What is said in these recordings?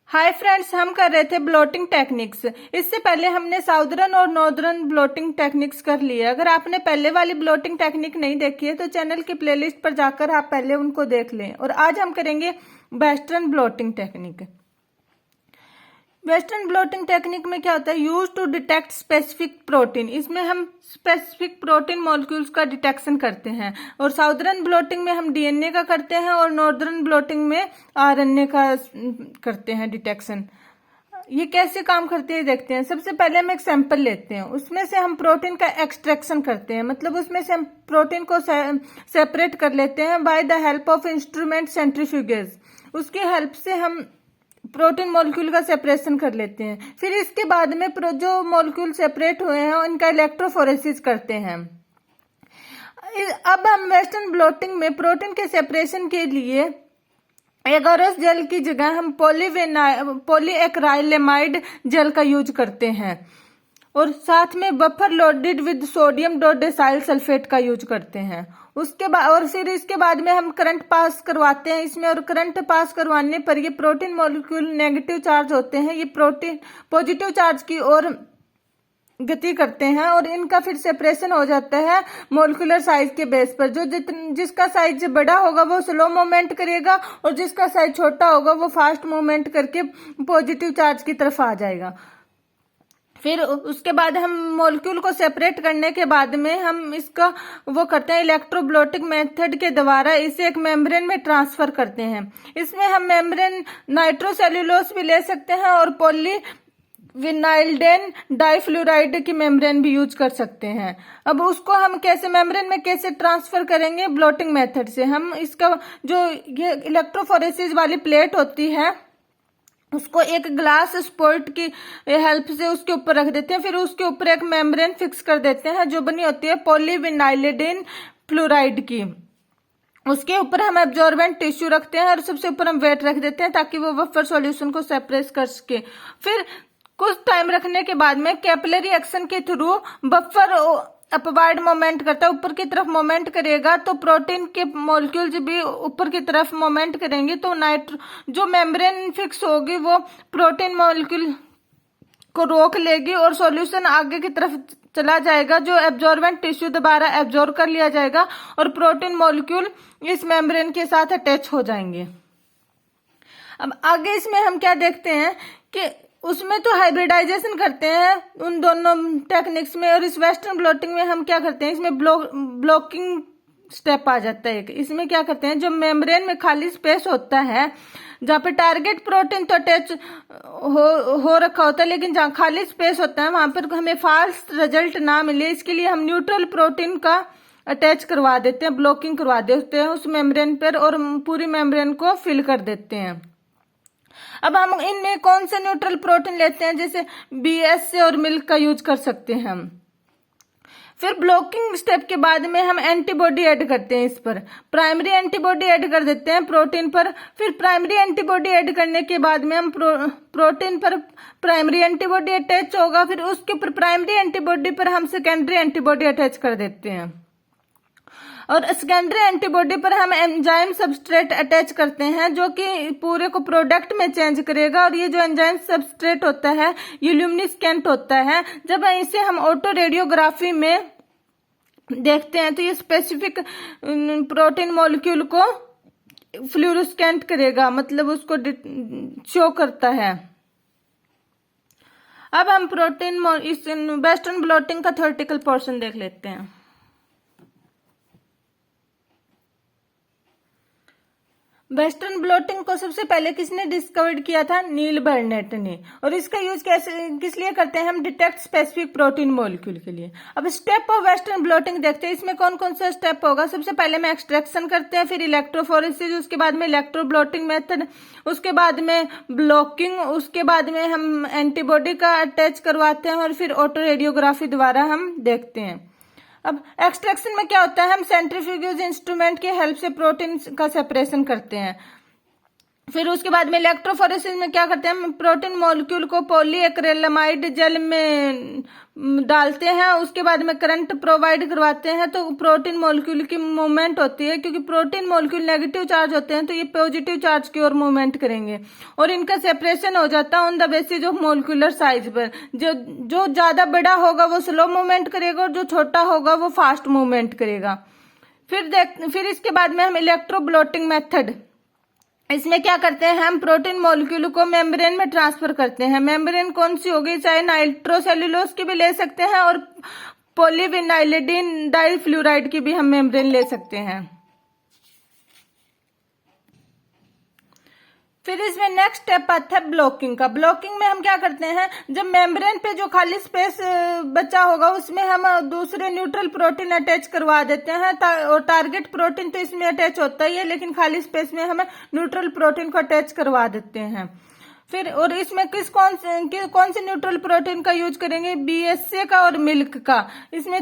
Hi friends, हम कर रहे थे ब्लोटिंग टेक्निक्स। इससे पहले हमने साउदर्न और नॉर्दर्न ब्लोटिंग टेक्निक्स कर लिए। अगर आपने पहले वाली ब्लोटिंग टेक्निक नहीं देखी है तो चैनल की प्लेलिस्ट पर जाकर आप पहले उनको देख लें। और आज हम करेंगे western blotting technique. Western blotting technique में क्या होता है, use to detect specific protein. इसमें हम स्पेसिफिक प्रोटीन मॉलिक्यूल्स का डिटेक्शन करते हैं। और साउदर्न ब्लोटिंग में हम डीएनए का करते हैं और नॉर्दर्न ब्लोटिंग में आरएनए का करते हैं डिटेक्शन। ये कैसे काम करते हैं देखते हैं। सबसे पहले हम एक सैंपल लेते हैं, उसमें से हम प्रोटीन का एक्सट्रैक्शन करते हैं, मतलब उसमें से हम प्रोटीन को सेपरेट कर लेते हैं by the help of instrument centrifuges. उसकी हेल्प से हम प्रोटीन मॉलिक्यूल का सेपरेशन कर लेते हैं। फिर इसके बाद में जो मॉलिक्यूल सेपरेट हुए हैं उनका इलेक्ट्रोफोरेसिस करते हैं। अब हम वेस्टर्न ब्लोटिंग में प्रोटीन के सेपरेशन के लिए एगारस जेल की जगह हम पॉलीएक्राइलेमाइड जेल का यूज करते हैं और साथ में buffer loaded with sodium dodecyl sulphate का यूज करते हैं। उसके बाद और फिर इसके बाद में हम करंट पास करवाते हैं इसमें। और करंट पास करवाने पर ये प्रोटीन मॉलिक्यूल नेगेटिव चार्ज होते हैं, ये प्रोटीन पॉजिटिव चार्ज की ओर गति करते हैं और इनका फिर सेपरेशन हो जाता है मॉलिक्यूलर साइज के बेस पर। जिसका साइज बड़ा होगा वो स्लो मूवमेंट करेगा और जिसका साइज छोटा होगा वो फास्ट मूवमेंट करके पॉजिटिव चार्ज की तरफ आ जाएगा। फिर उसके बाद हम मॉलिक्यूल को सेपरेट करने के बाद में हम इसका वो करते हैं इलेक्ट्रोब्लोटिक मेथड के द्वारा इसे एक मेम्ब्रेन में ट्रांसफर करते हैं। इसमें हम मेम्ब्रेन नाइट्रोसेल्यूलोज भी ले सकते हैं और पॉलीविनाइल्डेन डाइफ्लोराइड की मेम्ब्रेन भी यूज कर सकते हैं। अब उसको हम कैसे मेम्ब्रेन में कैसे ट्रांसफर करेंगे, ब्लोटिंग मेथड से। हम इसका जो ये इलेक्ट्रोफोरेसिस वाली प्लेट होती है उसको एक ग्लास स्पोर्ट की हेल्प से उसके ऊपर रख देते हैं। फिर उसके ऊपर एक मेम्ब्रेन फिक्स कर देते हैं जो बनी होती है पॉलीविनाइलिडिन फ्लोराइड की। उसके ऊपर हम एब्जॉर्बेंट टिश्यू रखते हैं और सबसे ऊपर हम वेट रख देते हैं ताकि वो बफर सॉल्यूशन को सेपरेट कर सके। फिर कुछ टाइम रखने के बाद में कैपिलरी एक्शन के थ्रू बफर अपवर्ड मोमेंट करता है, ऊपर की तरफ मोमेंट करेगा तो प्रोटीन के मॉलिक्यूल्स भी ऊपर की तरफ मोमेंट करेंगे तो जो मेम्ब्रेन फिक्स होगी वो प्रोटीन मॉलिक्यूल को रोक लेगी और सॉल्यूशन आगे की तरफ चला जाएगा, जो एब्जॉर्बेंट टिश्यू दोबारा एब्जॉर्ब कर लिया जाएगा और प्रोटीन मॉलिक्यूल इस मेम्ब्रेन के साथ अटैच हो जाएंगे। अब आगे इसमें हम क्या देखते हैं कि उसमें तो हाइब्रिडाइजेशन करते हैं उन दोनों टेक्निक्स में। और इस वेस्टर्न ब्लोटिंग में हम क्या करते हैं, इसमें ब्लॉकिंग स्टेप आ जाता है। इसमें क्या करते हैं, जो मेम्ब्रेन में खाली स्पेस होता है जहाँ पे टारगेट प्रोटीन तो अटैच हो रखा होता है, लेकिन जहाँ खाली स्पेस होता है वहां पर हमें फास्ट रिजल्ट ना मिले इसके लिए हम न्यूट्रल प्रोटीन का अटैच करवा देते हैं, ब्लॉकिंग करवा देते हैं उस मेम्ब्रेन पर और पूरी मेम्ब्रेन को फिल कर देते हैं। अब हम इनमें कौन से न्यूट्रल प्रोटीन लेते हैं, जैसे बीएसए और मिल्क का यूज कर सकते हैं हम। फिर ब्लॉकिंग स्टेप के बाद में हम एंटीबॉडी ऐड करते हैं, इस पर प्राइमरी एंटीबॉडी ऐड कर देते हैं प्रोटीन पर। फिर प्राइमरी एंटीबॉडी ऐड करने के बाद में हम प्रोटीन पर प्राइमरी एंटीबॉडी अटैच होगा, फिर उसके ऊपर प्राइमरी एंटीबॉडी पर हम सेकेंडरी एंटीबॉडी अटैच कर देते हैं और सेकेंडरी एंटीबॉडी पर हम एंजाइम सबस्ट्रेट अटैच करते हैं जो कि पूरे को प्रोडक्ट में चेंज करेगा। और ये जो एंजाइम सबस्ट्रेट होता है ये ल्यूमिनेसेंट होता है। जब इसे हम ऑटो रेडियोग्राफी में देखते हैं तो ये स्पेसिफिक प्रोटीन मॉलिक्यूल को फ्लूरोसेंट करेगा, मतलब उसको शो करता है। अब हम इस वेस्टर्न ब्लोटिंग का थ्योरेटिकल पोर्शन देख लेते हैं। वेस्टर्न ब्लोटिंग को सबसे पहले किसने डिस्कवर्ड किया था, नील बर्नेट ने। और इसका यूज किस लिए करते हैं, हम डिटेक्ट स्पेसिफिक प्रोटीन मॉलिक्यूल के लिए। अब स्टेप ऑफ वेस्टर्न ब्लोटिंग देखते हैं, इसमें कौन कौन सा स्टेप होगा। सबसे पहले में एक्सट्रैक्शन करते हैं, फिर इलेक्ट्रोफोरेसिस, उसके बाद में इलेक्ट्रोब्लोटिंग मेथड, उसके बाद में ब्लॉकिंग, उसके बाद में हम एंटीबॉडी का अटैच करवाते हैं और फिर ऑटो रेडियोग्राफी द्वारा हम देखते हैं। अब एक्सट्रैक्शन में क्या होता है, हम सेंट्रीफ्यूगेज इंस्ट्रूमेंट की हेल्प से प्रोटीन का सेपरेशन करते हैं। फिर उसके बाद में इलेक्ट्रोफोरेसिस में क्या करते हैं, हम प्रोटीन मॉलिक्यूल को पॉलीएक्रिलामाइड जेल में डालते हैं, उसके बाद में करंट प्रोवाइड करवाते हैं, तो प्रोटीन मॉलिक्यूल की मूवमेंट होती है। क्योंकि प्रोटीन मॉलिक्यूल नेगेटिव चार्ज होते हैं तो ये पॉजिटिव चार्ज की ओर मूवमेंट करेंगे और इनका सेपरेशन हो जाता है on the basis of molecular size पर। जो ज्यादा बड़ा होगा वो स्लो मूवमेंट करेगा और जो छोटा होगा वो फास्ट मूवमेंट करेगा। फिर इसके बाद में हम इलेक्ट्रोब्लोटिंग मेथड, इसमें क्या करते हैं, हम प्रोटीन मॉलिक्यूल को मेम्ब्रेन में ट्रांसफर करते हैं। मेम्ब्रेन कौन सी होगी, चाहे नाइट्रोसेल्यूलोज की भी ले सकते हैं और पॉलीविनाइलिडीन डाइफ्लूराइड की भी हम मेम्ब्रेन ले सकते हैं। फिर इसमें नेक्स्ट स्टेप आता है ब्लॉकिंग का। ब्लॉकिंग में हम क्या करते हैं, जब मेम्ब्रेन पे जो खाली स्पेस बचा होगा उसमें हम दूसरे न्यूट्रल प्रोटीन अटैच करवा देते हैं और टारगेट प्रोटीन तो इसमें अटैच होता ही है, लेकिन खाली स्पेस में हमें न्यूट्रल प्रोटीन को अटैच करवा देते हैं। फिर और इसमें कौन से न्यूट्रल प्रोटीन का यूज करेंगे, BSA का और मिल्क का। इसमें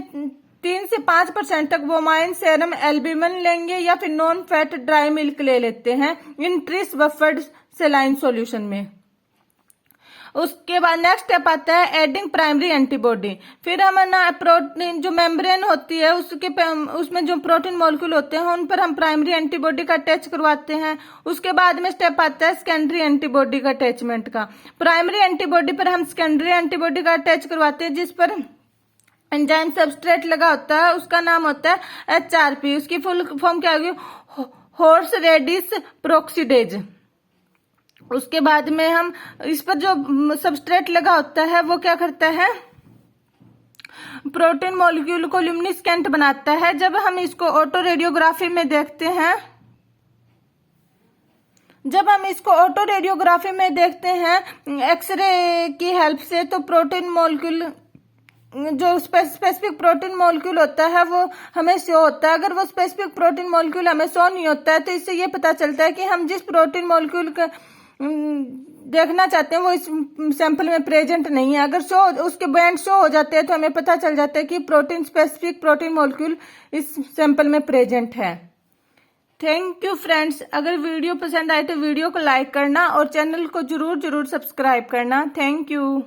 3 से 5% तक बोमाइन, सेरम, एल्ब्यूमिन लेंगे या फिर नॉन फैट ड्राई मिल्क ले लेते हैं इन ट्रिस बफर्ड सेलाइन सॉल्यूशन में। उसके बाद नेक्स्ट स्टेप आता है एडिंग प्राइमरी एंटीबॉडी। फिर हम ना प्रोटीन जो मेम्ब्रेन होती है उसमें जो प्रोटीन मॉलिक्यूल होते हैं उन पर हम प्राइमरी एंटीबॉडी का अटैच करवाते हैं। उसके बाद में स्टेप आता है सेकेंडरी एंटीबॉडी का अटैचमेंट का। प्राइमरी एंटीबॉडी पर हम सेकेंडरी एंटीबॉडी का अटैच करवाते हैं जिस पर एंजाइम सबस्ट्रेट लगा होता है, उसका नाम होता है HRP। उसकी फुल फॉर्म क्या होगी, हॉर्स रेडिस प्रोक्सीडेज। उसके बाद में हम इस पर जो सबस्ट्रेट लगा होता है वो क्या करता है, प्रोटीन मॉलिक्यूल को ल्यूमिनेसेंट बनाता है। जब हम इसको ऑटो रेडियोग्राफी में देखते हैं, एक्सरे की हेल्प से, तो प्रोटीन मॉलिक्यूल जो स्पेसिफिक प्रोटीन मॉलिक्यूल होता है वो हमें शो होता है। अगर वो स्पेसिफिक प्रोटीन मॉलिक्यूल हमें शो नहीं होता है तो इससे ये पता चलता है कि हम जिस प्रोटीन मॉलिक्यूल का देखना चाहते हैं वो इस सैंपल में प्रेजेंट नहीं है। अगर उसके बैंड शो हो जाते हैं तो हमें पता चल जाता है कि स्पेसिफिक प्रोटीन मॉलिक्यूल इस सैंपल में प्रेजेंट है। Thank you friends. अगर वीडियो पसंद आए तो वीडियो को लाइक करना और चैनल को जरूर सब्सक्राइब करना। Thank you.